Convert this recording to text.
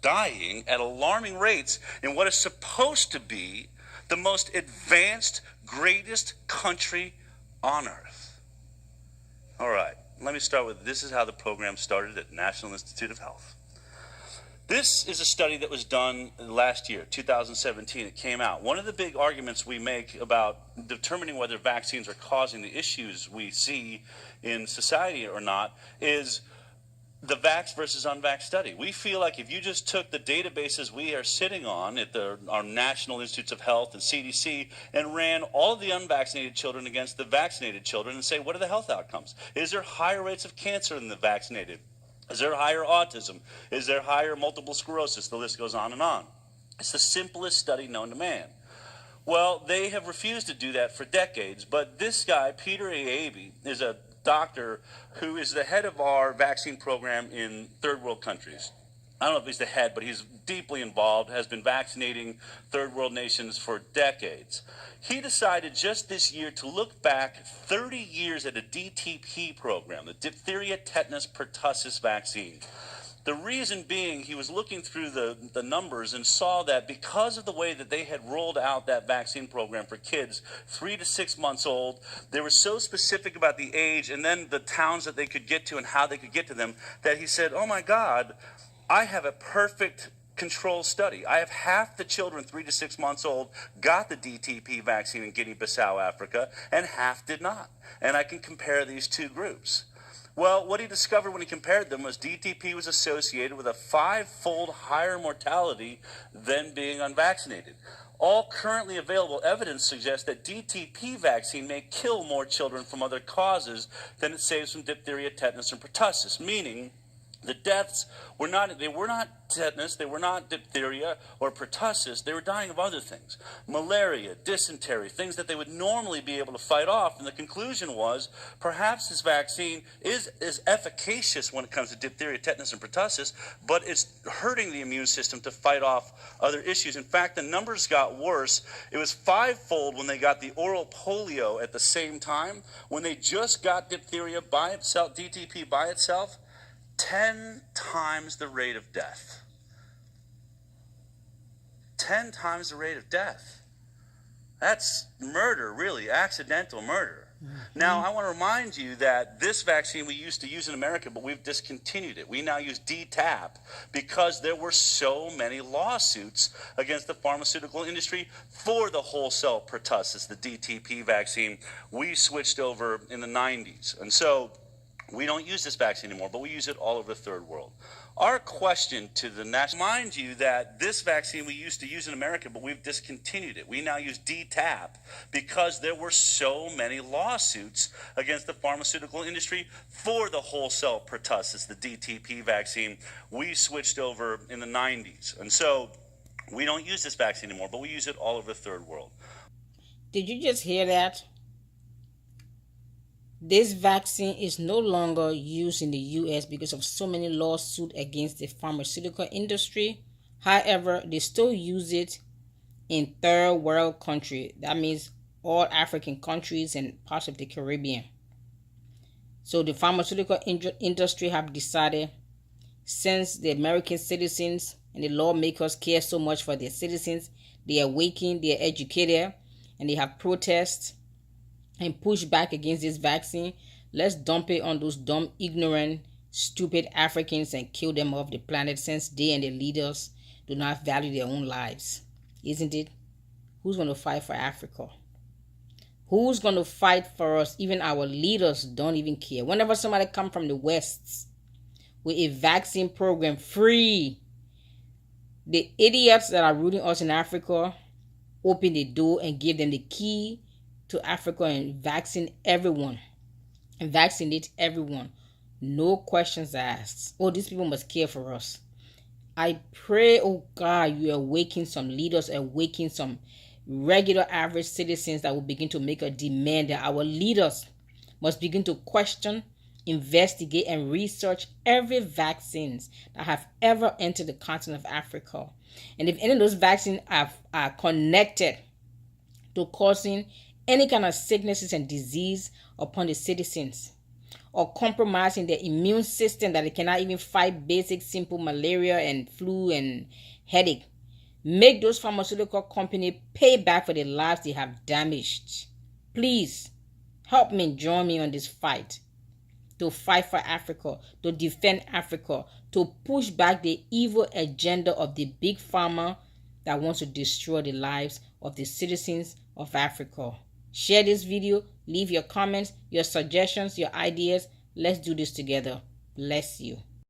dying at alarming rates in what is supposed to be the most advanced, greatest country on earth. All right, let me start with this is how the program started at National Institute of Health. This is a study that was done last year, 2017. It came out. One of the big arguments we make about determining whether vaccines are causing the issues we see in society or not is the vax versus unvax study. We feel like if you just took the databases we are sitting on at our National Institutes of Health and CDC and ran all of the unvaccinated children against the vaccinated children and say, what are the health outcomes? Is there higher rates of cancer in the vaccinated? Is there higher autism? Is there higher multiple sclerosis? The list goes on and on. It's the simplest study known to man. Well, they have refused to do that for decades, but this guy, Peter Aabe, is a doctor who is the head of our vaccine program in third world countries. I don't know if he's the head, but he's deeply involved, has been vaccinating third world nations for decades. He decided just this year to look back 30 years at a DTP program, the diphtheria, tetanus, pertussis vaccine. The reason being, he was looking through the numbers and saw that because of the way that they had rolled out that vaccine program for kids 3 to 6 months old, they were so specific about the age and then the towns that they could get to and how they could get to them that he said, oh my God, I have a perfect control study. I have half the children 3 to 6 months old got the DTP vaccine in Guinea-Bissau, Africa, and half did not. And I can compare these two groups. Well, what he discovered when he compared them was DTP was associated with a 5-fold higher mortality than being unvaccinated. All currently available evidence suggests that DTP vaccine may kill more children from other causes than it saves from diphtheria, tetanus, and pertussis, meaning the deaths were not tetanus, they were not diphtheria or pertussis, they were dying of other things. Malaria, dysentery, things that they would normally be able to fight off. And the conclusion was perhaps this vaccine is efficacious when it comes to diphtheria, tetanus, and pertussis, but it's hurting the immune system to fight off other issues. In fact, the numbers got worse. It was 5-fold when they got the oral polio at the same time. When they just got diphtheria by itself, DTP by itself, 10 times the rate of death. 10 times the rate of death. That's murder, really, accidental murder. Mm-hmm. Now, I want to remind you that this vaccine we used to use in America, but we've discontinued it. We now use DTaP because there were so many lawsuits against the pharmaceutical industry for the whole cell pertussis, the DTP vaccine. We switched over in the 90s. And so we don't use this vaccine anymore, but we use it all over the third world. Our question to the national, mind you that this vaccine we used to use in America, but we've discontinued it. We now use DTaP because there were so many lawsuits against the pharmaceutical industry for the whole cell pertussis, the DTP vaccine. We switched over in the 90s. And so we don't use this vaccine anymore, but we use it all over the third world. Did you just hear that? This vaccine is no longer used in the U.S. because of so many lawsuits against the pharmaceutical industry. However, they still use it in third world countries. That means all African countries and parts of the Caribbean. So the pharmaceutical industry have decided, since the American citizens and the lawmakers care so much for their citizens, they are waking, they are educated, and they have protests and push back against this vaccine. Let's dump it on those dumb, ignorant, stupid Africans and kill them off the planet, since they and their leaders do not value their own lives. Isn't it? Who's going to fight for Africa? Who's going to fight for us? Even our leaders don't even care. Whenever somebody comes from the West with a vaccine program free, the idiots that are rooting us in Africa open the door and give them the key to Africa and vaccinate everyone. And vaccinate everyone. No questions asked. Oh, these people must care for us. I pray, oh God, you awaken some leaders, awaken some regular average citizens that will begin to make a demand that our leaders must begin to question, investigate, and research every vaccines that have ever entered the continent of Africa. And if any of those vaccines are connected to causing any kind of sicknesses and disease upon the citizens, or compromising their immune system that they cannot even fight basic simple malaria and flu and headache. Make those pharmaceutical companies pay back for the lives they have damaged. Please help me, join me on this fight to fight for Africa, to defend Africa, to push back the evil agenda of the big pharma that wants to destroy the lives of the citizens of Africa. Share this video, leave your comments, your suggestions, your ideas. Let's do this together. Bless you.